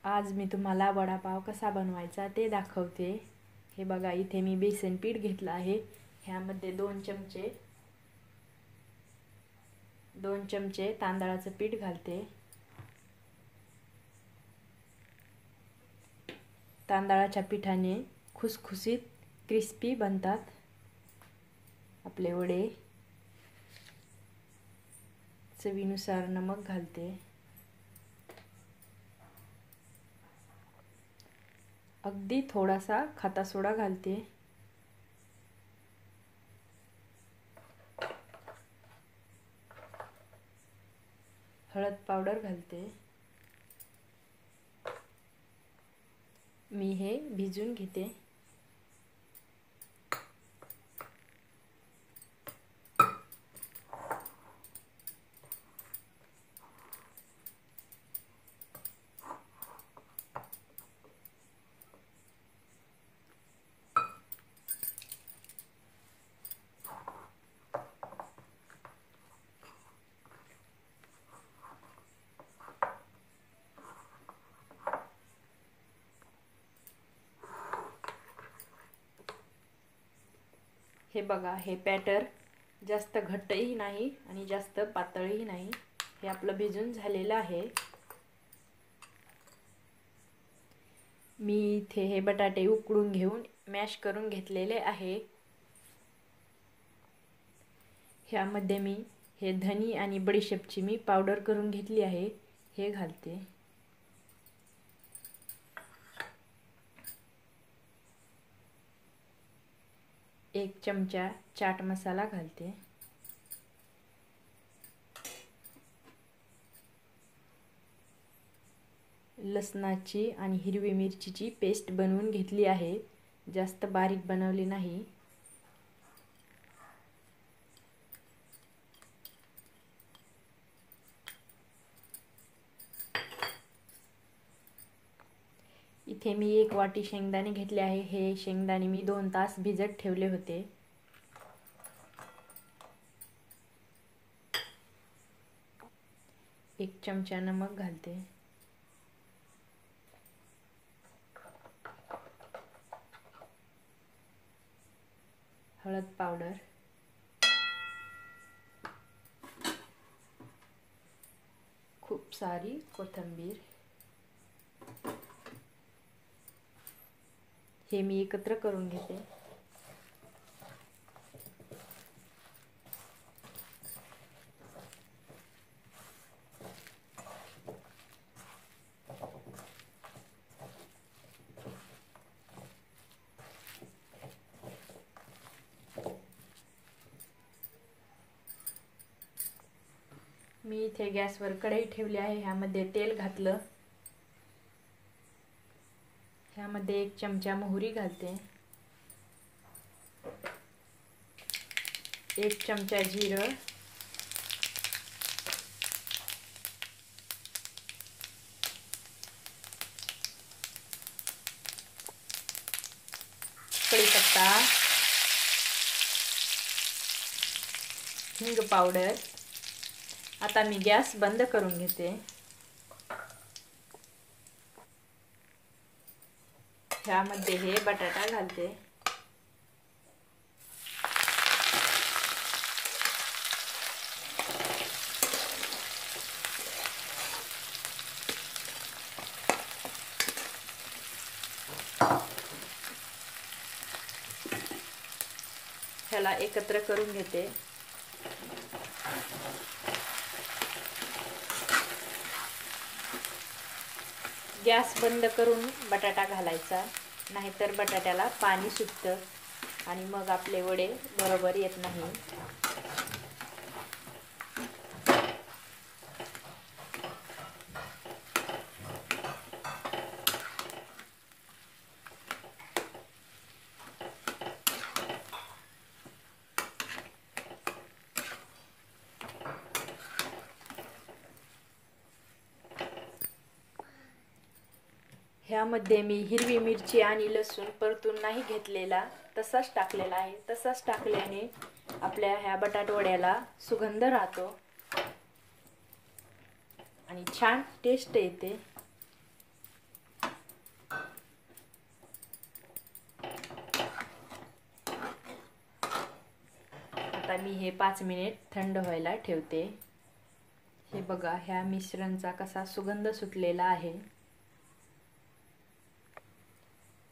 आज मी तुम्हाला वडापाव कसा बनवायचा ते दाखवते। हे बघा, इथे मी बेसन पीठ घेतलं आहे। ह्यामध्ये 2 चमचे तांदळाचं पीठ घालते। तांदळाच्या पिठाने खुसखुशीत क्रिस्पी बनतात आपले वडे। चवीनुसार नमक घालते। अगदी थोडासा खाता सोडा घालते। हळद पावडर घालते। मी हे भिजून घेते। हे बघा, हे बॅटर जास्त घट्टही नाही आणि जास्त पातळही नाही। हे आपलं भिजून झालेलं आहे। मी इथे हे बटाटे उकडून घेऊन मॅश करून घेतलेले आहे। ह्यामध्ये मी हे धनी आणि बडीशेपची मी पावडर करून घेतली आहे, हे घालते। 1 चमचा चाट मसाला घालते। लसणाची आणि हिरवी मिरचीची पेस्ट बनवून घेतली आहे, जास्त बारीक बनवली नाही। इथे मी 1 वाटी शेंगदाणे घेतले आहे। हे शेंगदाणे मी 2 तास भिजत ठेवले होते। एक चमचा नमक घालते। हळद पावडर, खूप सारी कोथिंबीर। हे मी एकत्र करून घेते। मी इथे गॅसवर कढई ठेवली आहे। ह्यामध्ये तेल घातलं। ह्यामध्ये 1 चमचा मोहरी घालते। 1 चमचा जिरं, 1 कढीपत्ता, हिंग पावडर। आता मी गॅस बंद करून घेते। ह्यामध्ये हे बटाटा घालते। ह्याला एकत्र करून घेते। गॅस बंद करून बटाटा घालायचा, नाहीतर बटाट्याला पाणी सुटतं आणि मग आपले वडे बरोबर येत नाही। ह्यामध्ये मी हिरवी मिरची आणि लसूण परतून नाही घेतलेला, तसाच टाकलेला आहे। तसाच टाकल्याने आपल्या ह्या बटाटवड्याला सुगंध राहतो आणि छान टेस्ट येते। मी हे 5 मिनिट थंड व्हायला ठेवते। हे बघा ह्या मिश्रणचा कसा सुगंध सुटलेला आहे।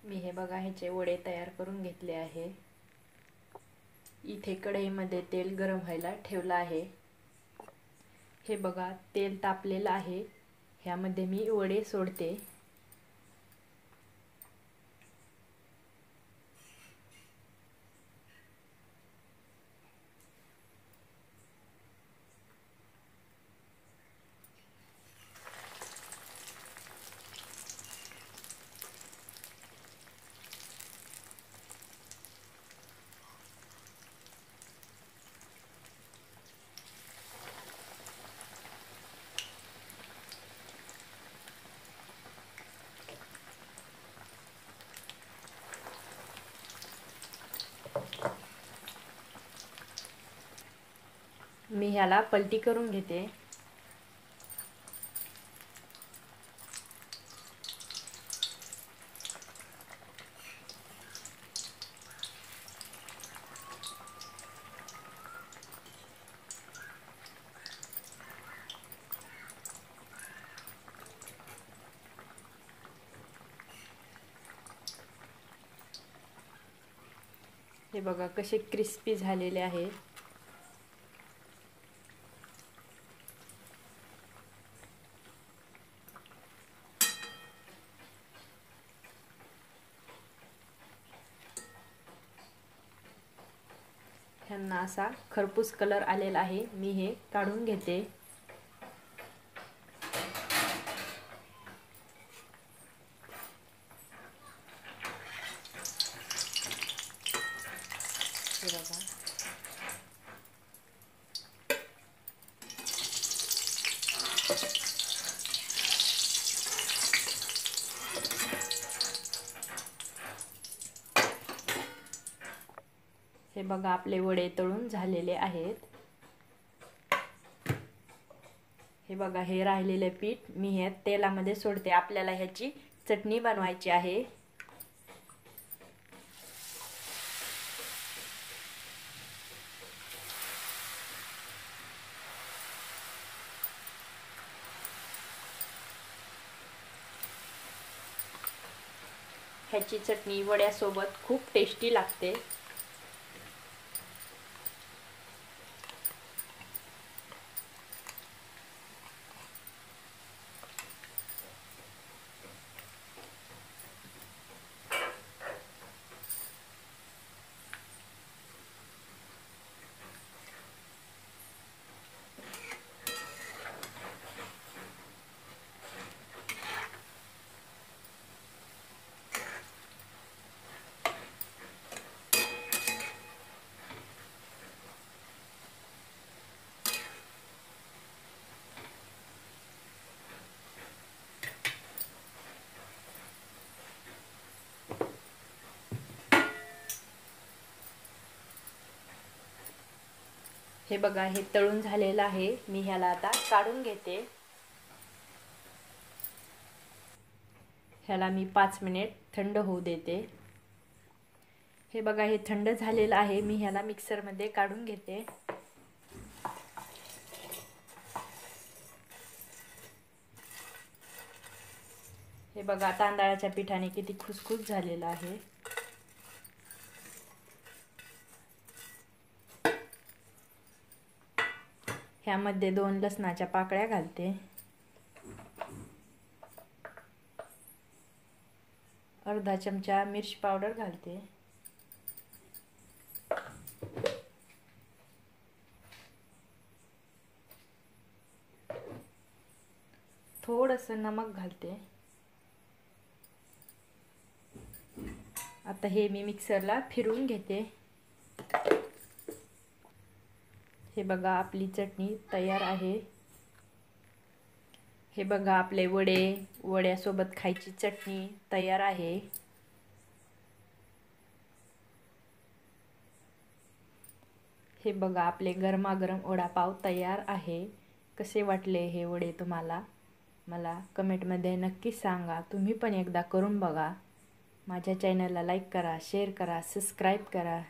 मी हे बघा ह्याचे वडे तयार करून घेतले आहे। इथे कढईमध्ये तेल गरम व्हायला ठेवलं आहे। हे बघा तेल तापलेलं आहे। ह्यामध्ये मी वडे सोडते। मी ह्याला पलटी करून घेते। हे बघा कसे क्रिस्पी झालेले आहे। ह्यांना असा खरपूस कलर आलेला आहे। मी हे काढून घेते। हे बघा हे बघा आपले वडे तळून झालेले आहेत। हे बघा हे राहिलेले पीठ मी हे तेलामध्ये सोडते। आपल्याला ह्याची चटणी बनवायची आहे। ह्याची चटणी वड्यासोबत खूप टेस्टी लागते। हे बघा हे तळून झालेलं आहे। मी ह्याला आता काढून घेते। ह्याला मी 5 मिनिट थंड होऊ देते। हे बघा हे थंड झालेलं आहे। मी ह्याला मिक्सरमध्ये काढून घेते। हे बघा तांदळाच्या पिठाने किती खुसखुस झालेलं आहे। ह्यामध्ये 2 लसणाच्या पाकळ्या घालते। अर्धा चमचा मिरची पावडर घालते। थोडंसं नमक घालते। आता हे मी मिक्सरला फिरवून घेते। हे बघा आपली चटणी तयार आहे। हे बघा आपले वड्यासोबत खायची चटणी तयार आहे। हे बघा आपले गरमागरम वडापाव तयार आहे। कसे वाटले हे वडे तुम्हाला? मला कमेंटमध्ये नक्की सांगा। तुम्ही पण एकदा करून बघा। माझ्या चॅनलला लाईक करा, शेअर करा, सबस्क्राईब करा।